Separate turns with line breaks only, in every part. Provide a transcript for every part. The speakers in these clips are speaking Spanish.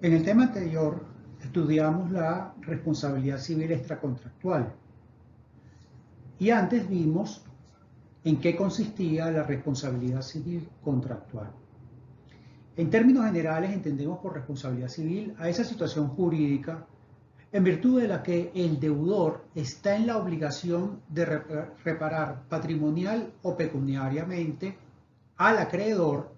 En el tema anterior estudiamos la responsabilidad civil extracontractual y antes vimos en qué consistía la responsabilidad civil contractual. En términos generales entendemos por responsabilidad civil a esa situación jurídica en virtud de la que el deudor está en la obligación de reparar patrimonial o pecuniariamente al acreedor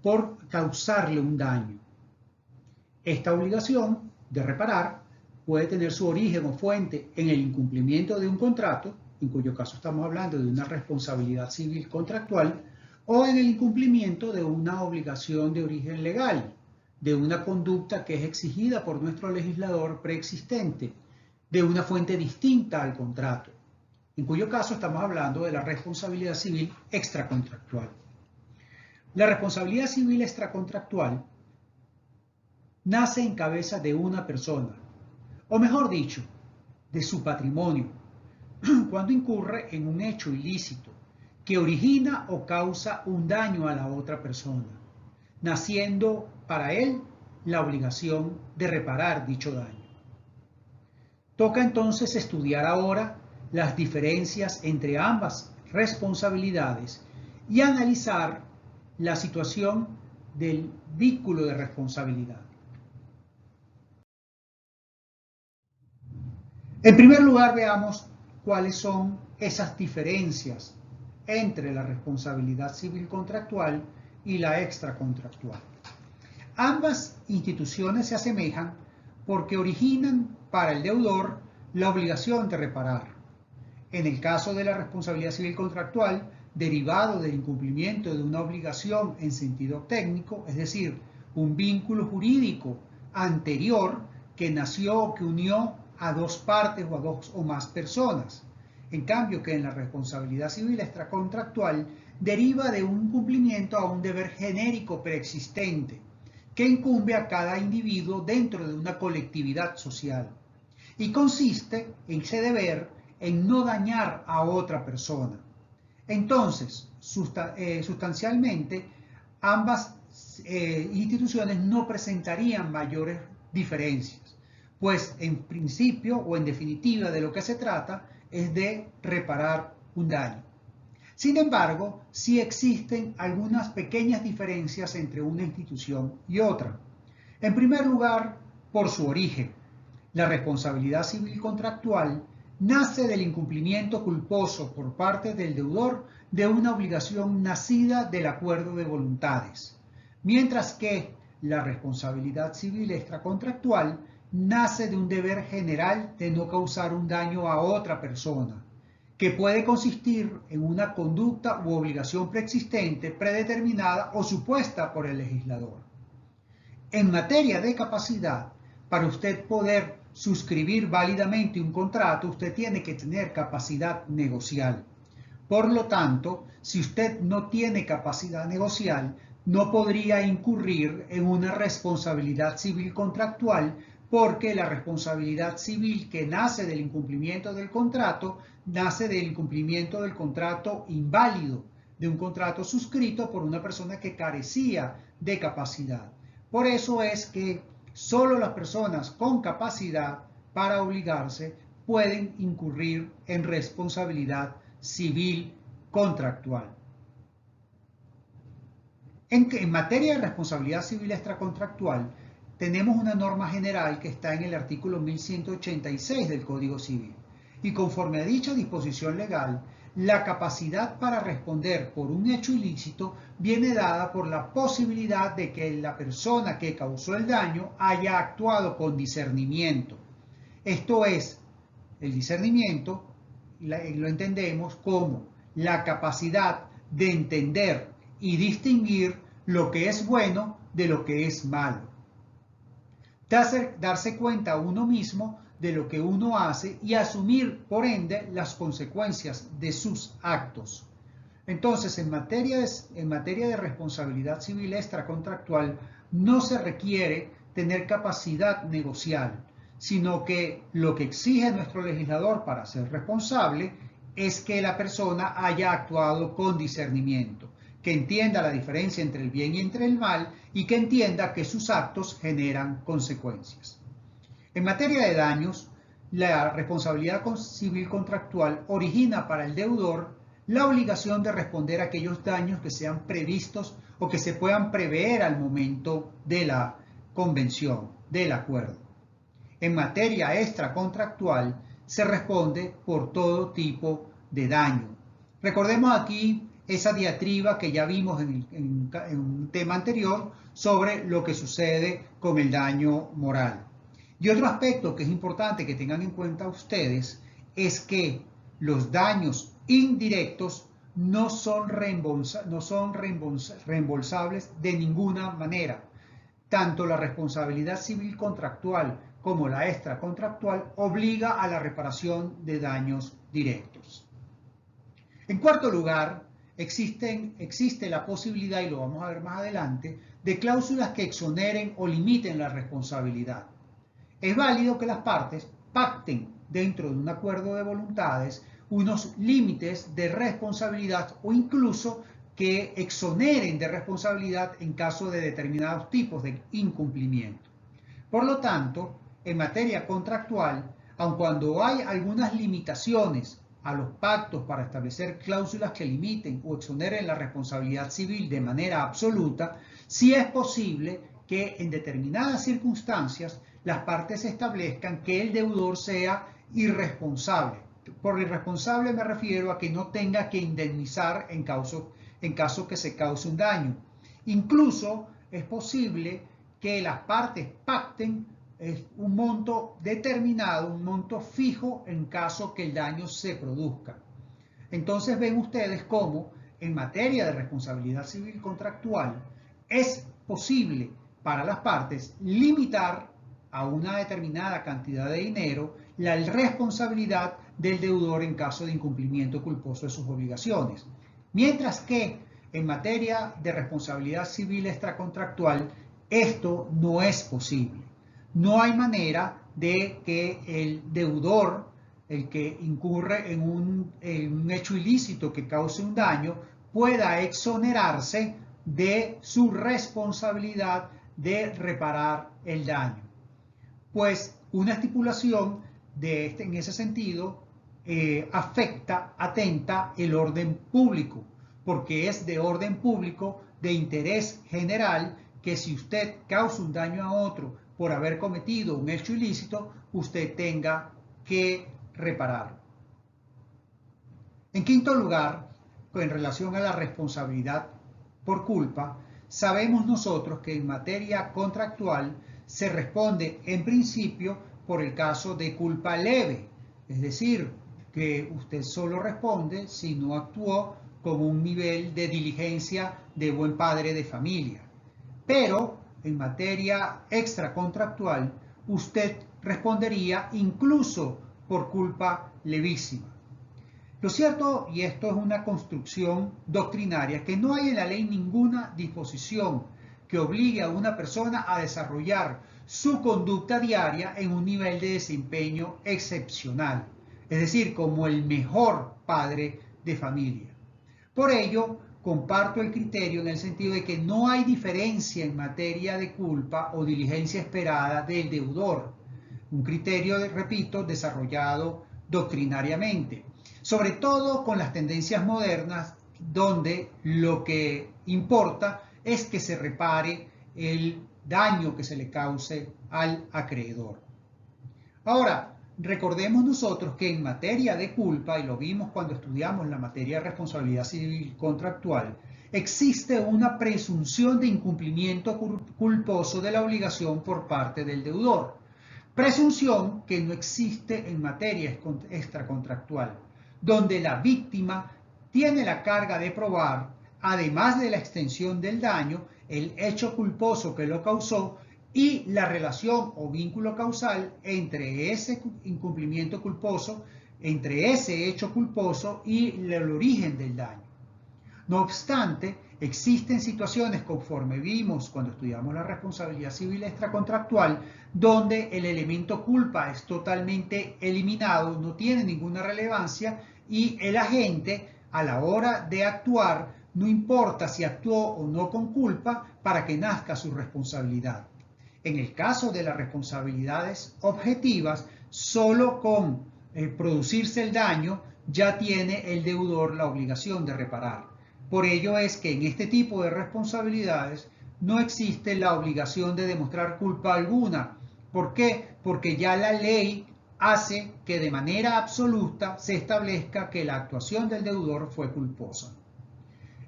por causarle un daño. Esta obligación de reparar puede tener su origen o fuente en el incumplimiento de un contrato, en cuyo caso estamos hablando de una responsabilidad civil contractual, o en el incumplimiento de una obligación de origen legal, de una conducta que es exigida por nuestro legislador preexistente, de una fuente distinta al contrato, en cuyo caso estamos hablando de la responsabilidad civil extracontractual. La responsabilidad civil extracontractual nace en cabeza de una persona, o mejor dicho, de su patrimonio, cuando incurre en un hecho ilícito que origina o causa un daño a la otra persona, naciendo para él la obligación de reparar dicho daño. Toca entonces estudiar ahora las diferencias entre ambas responsabilidades y analizar la situación del vínculo de responsabilidad. En primer lugar, veamos cuáles son esas diferencias entre la responsabilidad civil contractual y la extracontractual. Ambas instituciones se asemejan porque originan para el deudor la obligación de reparar. En el caso de la responsabilidad civil contractual, derivado del incumplimiento de una obligación en sentido técnico, es decir, un vínculo jurídico anterior que nació o que unió a dos partes o a dos o más personas. En cambio, que en la responsabilidad civil extracontractual deriva de un cumplimiento a un deber genérico preexistente que incumbe a cada individuo dentro de una colectividad social y consiste en ese deber en no dañar a otra persona. Entonces, sustancialmente, ambas instituciones no presentarían mayores diferencias, pues en principio o en definitiva de lo que se trata es de reparar un daño. Sin embargo, sí existen algunas pequeñas diferencias entre una institución y otra. En primer lugar, por su origen. La responsabilidad civil contractual nace del incumplimiento culposo por parte del deudor de una obligación nacida del acuerdo de voluntades, mientras que la responsabilidad civil extracontractual nace de un deber general de no causar un daño a otra persona, que puede consistir en una conducta u obligación preexistente, predeterminada o supuesta por el legislador. En materia de capacidad, para usted poder suscribir válidamente un contrato, usted tiene que tener capacidad negocial. Por lo tanto, si usted no tiene capacidad negocial, no podría incurrir en una responsabilidad civil contractual, porque la responsabilidad civil que nace del incumplimiento del contrato, nace del incumplimiento del contrato inválido, de un contrato suscrito por una persona que carecía de capacidad. Por eso es que solo las personas con capacidad para obligarse pueden incurrir en responsabilidad civil contractual. En materia de responsabilidad civil extracontractual, tenemos una norma general que está en el artículo 1186 del Código Civil. Y conforme a dicha disposición legal, la capacidad para responder por un hecho ilícito viene dada por la posibilidad de que la persona que causó el daño haya actuado con discernimiento. Esto es, el discernimiento lo entendemos como la capacidad de entender y distinguir lo que es bueno de lo que es malo. Darse cuenta uno mismo de lo que uno hace y asumir, por ende, las consecuencias de sus actos. Entonces, en materia de responsabilidad civil extracontractual, no se requiere tener capacidad negocial, sino que lo que exige nuestro legislador para ser responsable es que la persona haya actuado con discernimiento, que entienda la diferencia entre el bien y entre el mal y que entienda que sus actos generan consecuencias. En materia de daños, la responsabilidad civil contractual origina para el deudor la obligación de responder a aquellos daños que sean previstos o que se puedan prever al momento de la convención, del acuerdo. En materia extracontractual se responde por todo tipo de daño. Recordemos aquí esa diatriba que ya vimos en un tema anterior sobre lo que sucede con el daño moral. Y otro aspecto que es importante que tengan en cuenta ustedes es que los daños indirectos no son reembolsables de ninguna manera. Tanto la responsabilidad civil contractual como la extracontractual obliga a la reparación de daños directos. En cuarto lugar, existe la posibilidad, y lo vamos a ver más adelante, de cláusulas que exoneren o limiten la responsabilidad. Es válido que las partes pacten dentro de un acuerdo de voluntades unos límites de responsabilidad o incluso que exoneren de responsabilidad en caso de determinados tipos de incumplimiento. Por lo tanto, en materia contractual, aun cuando hay algunas limitaciones a los pactos para establecer cláusulas que limiten o exoneren la responsabilidad civil de manera absoluta, sí es posible que en determinadas circunstancias las partes establezcan que el deudor sea irresponsable. Por irresponsable me refiero a que no tenga que indemnizar en caso que se cause un daño. Incluso es posible que las partes pacten un monto determinado, un monto fijo en caso que el daño se produzca. Entonces ven ustedes cómo en materia de responsabilidad civil contractual es posible para las partes limitar a una determinada cantidad de dinero la responsabilidad del deudor en caso de incumplimiento culposo de sus obligaciones. Mientras que en materia de responsabilidad civil extracontractual esto no es posible. No hay manera de que el deudor, el que incurre en un hecho ilícito que cause un daño, pueda exonerarse de su responsabilidad de reparar el daño. Pues una estipulación en ese sentido atenta el orden público, porque es de orden público, de interés general, que si usted causa un daño a otro por haber cometido un hecho ilícito, usted tenga que repararlo. En quinto lugar, en relación a la responsabilidad por culpa, sabemos nosotros que en materia contractual se responde en principio por el caso de culpa leve, es decir, que usted solo responde si no actuó con un nivel de diligencia de buen padre de familia. Pero en materia extracontractual, usted respondería incluso por culpa levísima. Lo cierto, y esto es una construcción doctrinaria, que no hay en la ley ninguna disposición que obligue a una persona a desarrollar su conducta diaria en un nivel de desempeño excepcional, es decir, como el mejor padre de familia. Por ello, comparto el criterio en el sentido de que no hay diferencia en materia de culpa o diligencia esperada del deudor. Un criterio, repito, desarrollado doctrinariamente, sobre todo con las tendencias modernas, donde lo que importa es que se repare el daño que se le cause al acreedor. Ahora, recordemos nosotros que en materia de culpa, y lo vimos cuando estudiamos la materia de responsabilidad civil contractual, existe una presunción de incumplimiento culposo de la obligación por parte del deudor. Presunción que no existe en materia extracontractual, donde la víctima tiene la carga de probar, además de la extensión del daño, el hecho culposo que lo causó y la relación o vínculo causal entre ese incumplimiento culposo, entre ese hecho culposo y el origen del daño. No obstante, existen situaciones, conforme vimos cuando estudiamos la responsabilidad civil extracontractual, donde el elemento culpa es totalmente eliminado, no tiene ninguna relevancia y el agente, a la hora de actuar, no importa si actuó o no con culpa para que nazca su responsabilidad. En el caso de las responsabilidades objetivas, solo con producirse el daño ya tiene el deudor la obligación de reparar. Por ello es que en este tipo de responsabilidades no existe la obligación de demostrar culpa alguna. ¿Por qué? Porque ya la ley hace que de manera absoluta se establezca que la actuación del deudor fue culposa.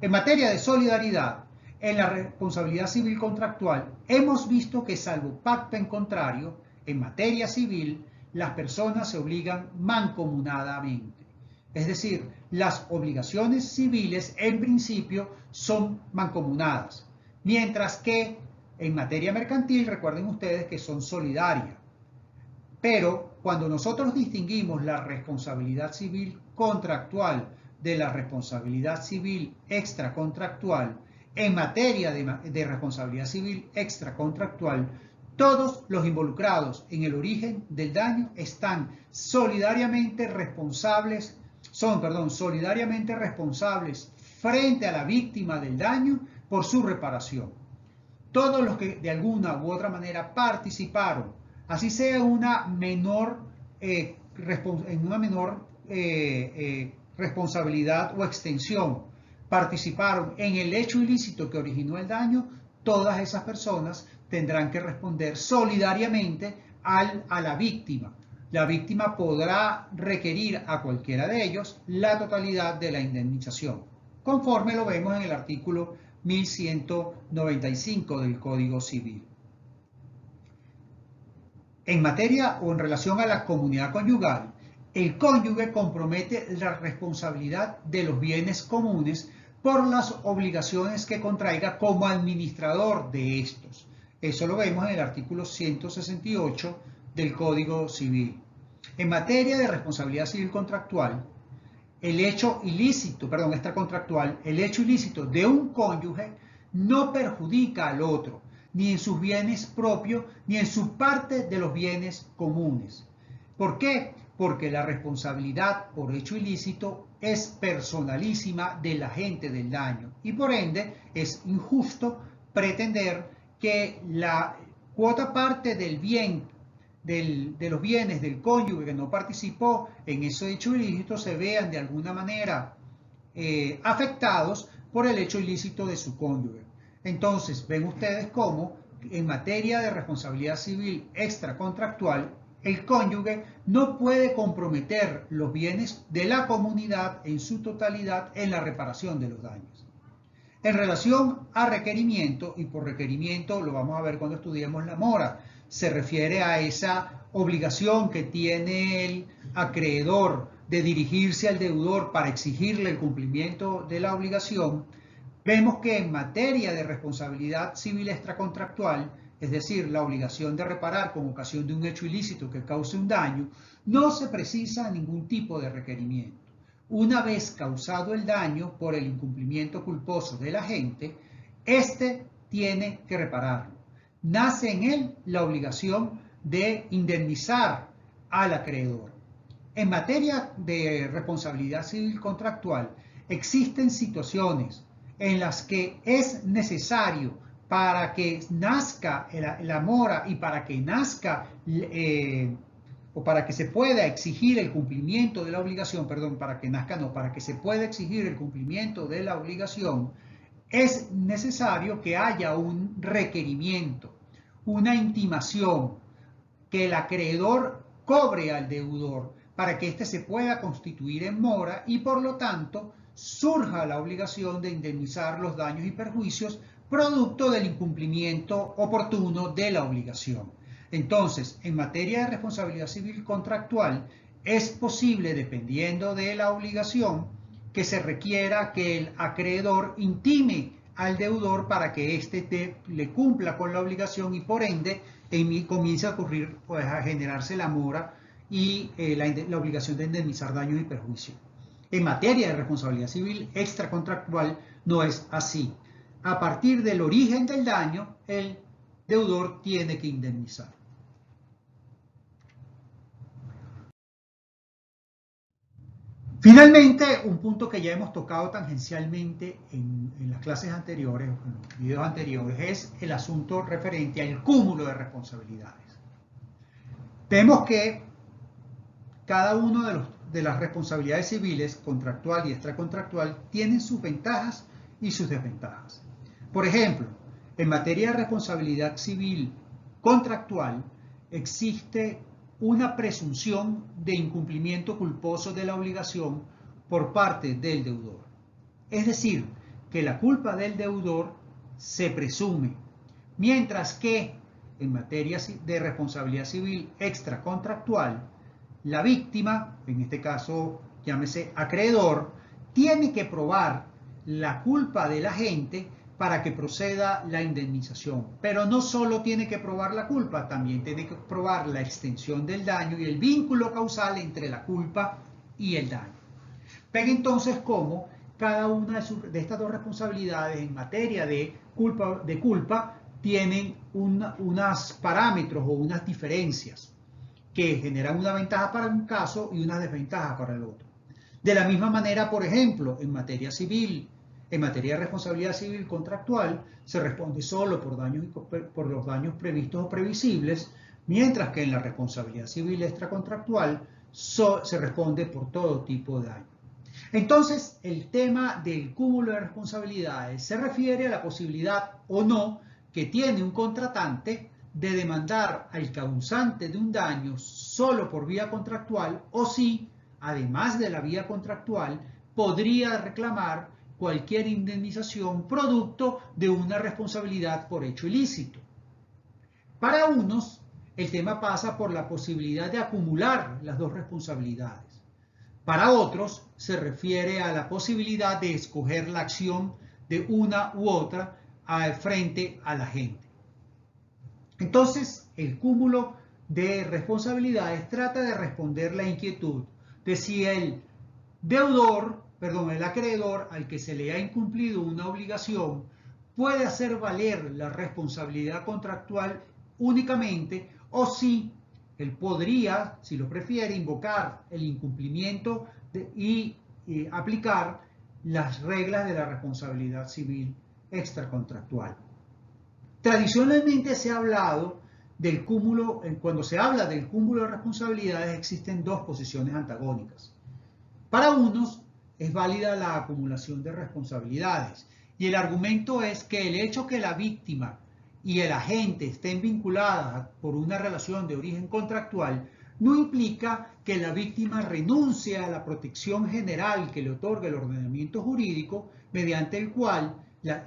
En materia de solidaridad, en la responsabilidad civil contractual, hemos visto que salvo pacto en contrario, en materia civil, las personas se obligan mancomunadamente. Es decir, las obligaciones civiles en principio son mancomunadas, mientras que en materia mercantil, recuerden ustedes que son solidarias. Pero cuando nosotros distinguimos la responsabilidad civil contractual de la responsabilidad civil extracontractual, en materia de responsabilidad civil extracontractual, todos los involucrados en el origen del daño están solidariamente responsables frente a la víctima del daño por su reparación. Todos los que de alguna u otra manera participaron, así sea en una menor responsabilidad o extensión, participaron en el hecho ilícito que originó el daño, todas esas personas tendrán que responder solidariamente a la víctima. La víctima podrá requerir a cualquiera de ellos la totalidad de la indemnización, conforme lo vemos en el artículo 1195 del Código Civil. En materia o en relación a la comunidad conyugal, el cónyuge compromete la responsabilidad de los bienes comunes por las obligaciones que contraiga como administrador de estos. Eso lo vemos en el artículo 168 del Código Civil. En materia de responsabilidad civil contractual, el hecho extracontractual, el hecho ilícito de un cónyuge no perjudica al otro, ni en sus bienes propios, ni en su parte de los bienes comunes. ¿Por qué? Porque la responsabilidad por hecho ilícito es personalísima del agente del daño y por ende es injusto pretender que la cuota parte del bien de los bienes del cónyuge que no participó en ese hecho ilícito se vean de alguna manera afectados por el hecho ilícito de su cónyuge. Entonces, ven ustedes cómo en materia de responsabilidad civil extracontractual, el cónyuge no puede comprometer los bienes de la comunidad en su totalidad en la reparación de los daños. En relación a requerimiento, y por requerimiento lo vamos a ver cuando estudiemos la mora, se refiere a esa obligación que tiene el acreedor de dirigirse al deudor para exigirle el cumplimiento de la obligación. Vemos que en materia de responsabilidad civil extracontractual, es decir, la obligación de reparar con ocasión de un hecho ilícito que cause un daño, no se precisa ningún tipo de requerimiento. Una vez causado el daño por el incumplimiento culposo del agente, éste tiene que repararlo. Nace en él la obligación de indemnizar al acreedor. En materia de responsabilidad civil contractual, existen situaciones en las que es necesario para que nazca la mora y para que nazca o para que se pueda exigir el cumplimiento de la obligación, para que se pueda exigir el cumplimiento de la obligación, es necesario que haya un requerimiento, una intimación, que el acreedor cobre al deudor para que éste se pueda constituir en mora y por lo tanto surja la obligación de indemnizar los daños y perjuicios producto del incumplimiento oportuno de la obligación. Entonces, en materia de responsabilidad civil contractual, es posible, dependiendo de la obligación, que se requiera que el acreedor intime al deudor para que éste le cumpla con la obligación y por ende comience a ocurrir, pues, a generarse la mora y la obligación de indemnizar daños y perjuicios. En materia de responsabilidad civil extracontractual no es así. A partir del origen del daño, el deudor tiene que indemnizar. Finalmente, un punto que ya hemos tocado tangencialmente en las clases anteriores, o en los videos anteriores, es el asunto referente al cúmulo de responsabilidades. Vemos que cada uno de las responsabilidades civiles, contractual y extracontractual, tienen sus ventajas y sus desventajas. Por ejemplo, en materia de responsabilidad civil contractual, existe una presunción de incumplimiento culposo de la obligación por parte del deudor. Es decir, que la culpa del deudor se presume, mientras que en materia de responsabilidad civil extracontractual, la víctima, en este caso llámese acreedor, tiene que probar la culpa del agente para que proceda la indemnización. Pero no solo tiene que probar la culpa, también tiene que probar la extensión del daño y el vínculo causal entre la culpa y el daño. Ven entonces cómo cada una de estas dos responsabilidades en materia de culpa tienen unos parámetros o unas diferencias que generan una ventaja para un caso y una desventaja para el otro. De la misma manera, por ejemplo, en materia civil, en materia de responsabilidad civil contractual, se responde solo por los daños previstos o previsibles, mientras que en la responsabilidad civil extracontractual se responde por todo tipo de daño. Entonces, el tema del cúmulo de responsabilidades se refiere a la posibilidad o no que tiene un contratante de demandar al causante de un daño solo por vía contractual o si, además de la vía contractual, podría reclamar cualquier indemnización producto de una responsabilidad por hecho ilícito. Para unos, el tema pasa por la posibilidad de acumular las dos responsabilidades. Para otros, se refiere a la posibilidad de escoger la acción de una u otra frente al agente. Entonces, el cúmulo de responsabilidades trata de responder la inquietud de si el acreedor al que se le ha incumplido una obligación puede hacer valer la responsabilidad contractual únicamente o si él podría, si lo prefiere, invocar el incumplimiento y aplicar las reglas de la responsabilidad civil extracontractual. Tradicionalmente se ha hablado del cúmulo, cuando se habla del cúmulo de responsabilidades existen dos posiciones antagónicas. Para unos es válida la acumulación de responsabilidades y el argumento es que el hecho que la víctima y el agente estén vinculadas por una relación de origen contractual no implica que la víctima renuncie a la protección general que le otorga el ordenamiento jurídico mediante el cual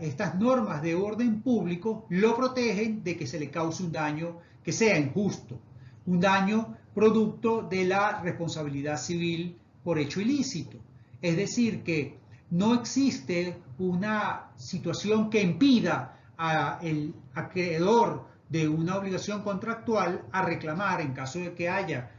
estas normas de orden público lo protegen de que se le cause un daño que sea injusto, un daño producto de la responsabilidad civil por hecho ilícito. Es decir, que no existe una situación que impida al acreedor de una obligación contractual a reclamar en caso de que haya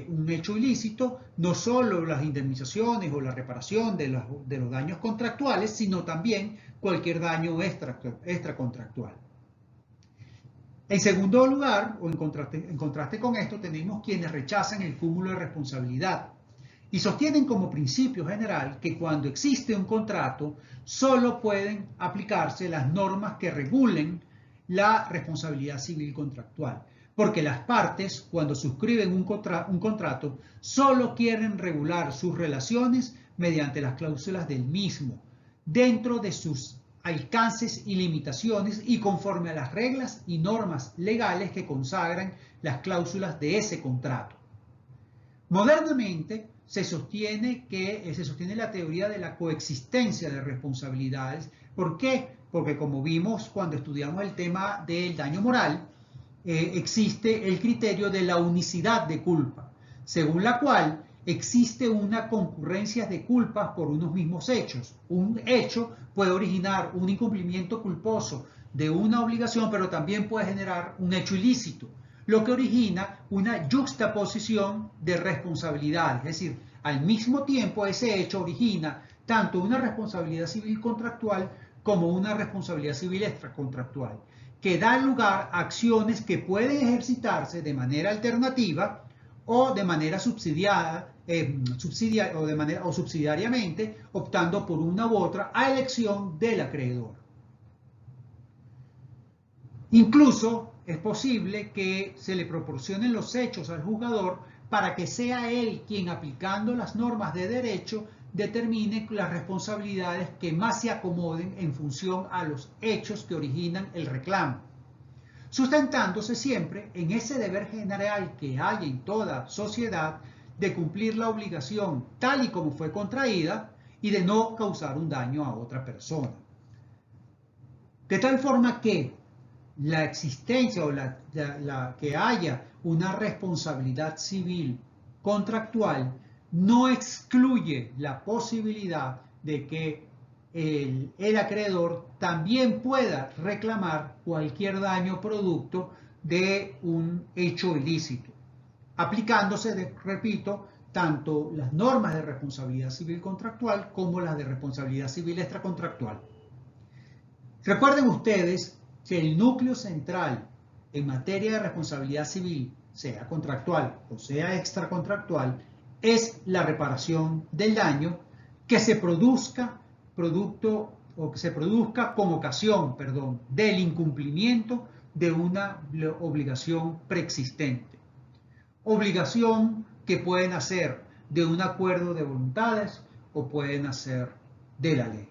un hecho ilícito, no solo las indemnizaciones o la reparación de los daños contractuales, sino también cualquier daño extracontractual. En segundo lugar, o en contraste con esto, tenemos quienes rechazan el cúmulo de responsabilidad y sostienen como principio general que cuando existe un contrato solo pueden aplicarse las normas que regulen la responsabilidad civil contractual, porque las partes cuando suscriben un contrato solo quieren regular sus relaciones mediante las cláusulas del mismo, dentro de sus alcances y limitaciones y conforme a las reglas y normas legales que consagran las cláusulas de ese contrato. Modernamente se sostiene la teoría de la coexistencia de responsabilidades. ¿Por qué? Porque como vimos cuando estudiamos el tema del daño moral, existe el criterio de la unicidad de culpa, según la cual existe una concurrencia de culpas por unos mismos hechos. Un hecho puede originar un incumplimiento culposo de una obligación, pero también puede generar un hecho ilícito, lo que origina una yuxtaposición de responsabilidades. Es decir, al mismo tiempo ese hecho origina tanto una responsabilidad civil contractual como una responsabilidad civil extracontractual, que da lugar a acciones que pueden ejercitarse de manera alternativa o de manera subsidiariamente, optando por una u otra a elección del acreedor. Incluso es posible que se le proporcionen los hechos al juzgador para que sea él quien, aplicando las normas de derecho, determine las responsabilidades que más se acomoden en función a los hechos que originan el reclamo, sustentándose siempre en ese deber general que hay en toda sociedad de cumplir la obligación tal y como fue contraída y de no causar un daño a otra persona. De tal forma que la existencia o que haya una responsabilidad civil contractual no excluye la posibilidad de que el acreedor también pueda reclamar cualquier daño producto de un hecho ilícito, aplicándose, repito, tanto las normas de responsabilidad civil contractual como las de responsabilidad civil extracontractual. Recuerden ustedes que el núcleo central en materia de responsabilidad civil, sea contractual o sea extracontractual, es la reparación del daño que se produzca con ocasión, del incumplimiento de una obligación preexistente. Obligación que puede nacer de un acuerdo de voluntades o puede nacer de la ley.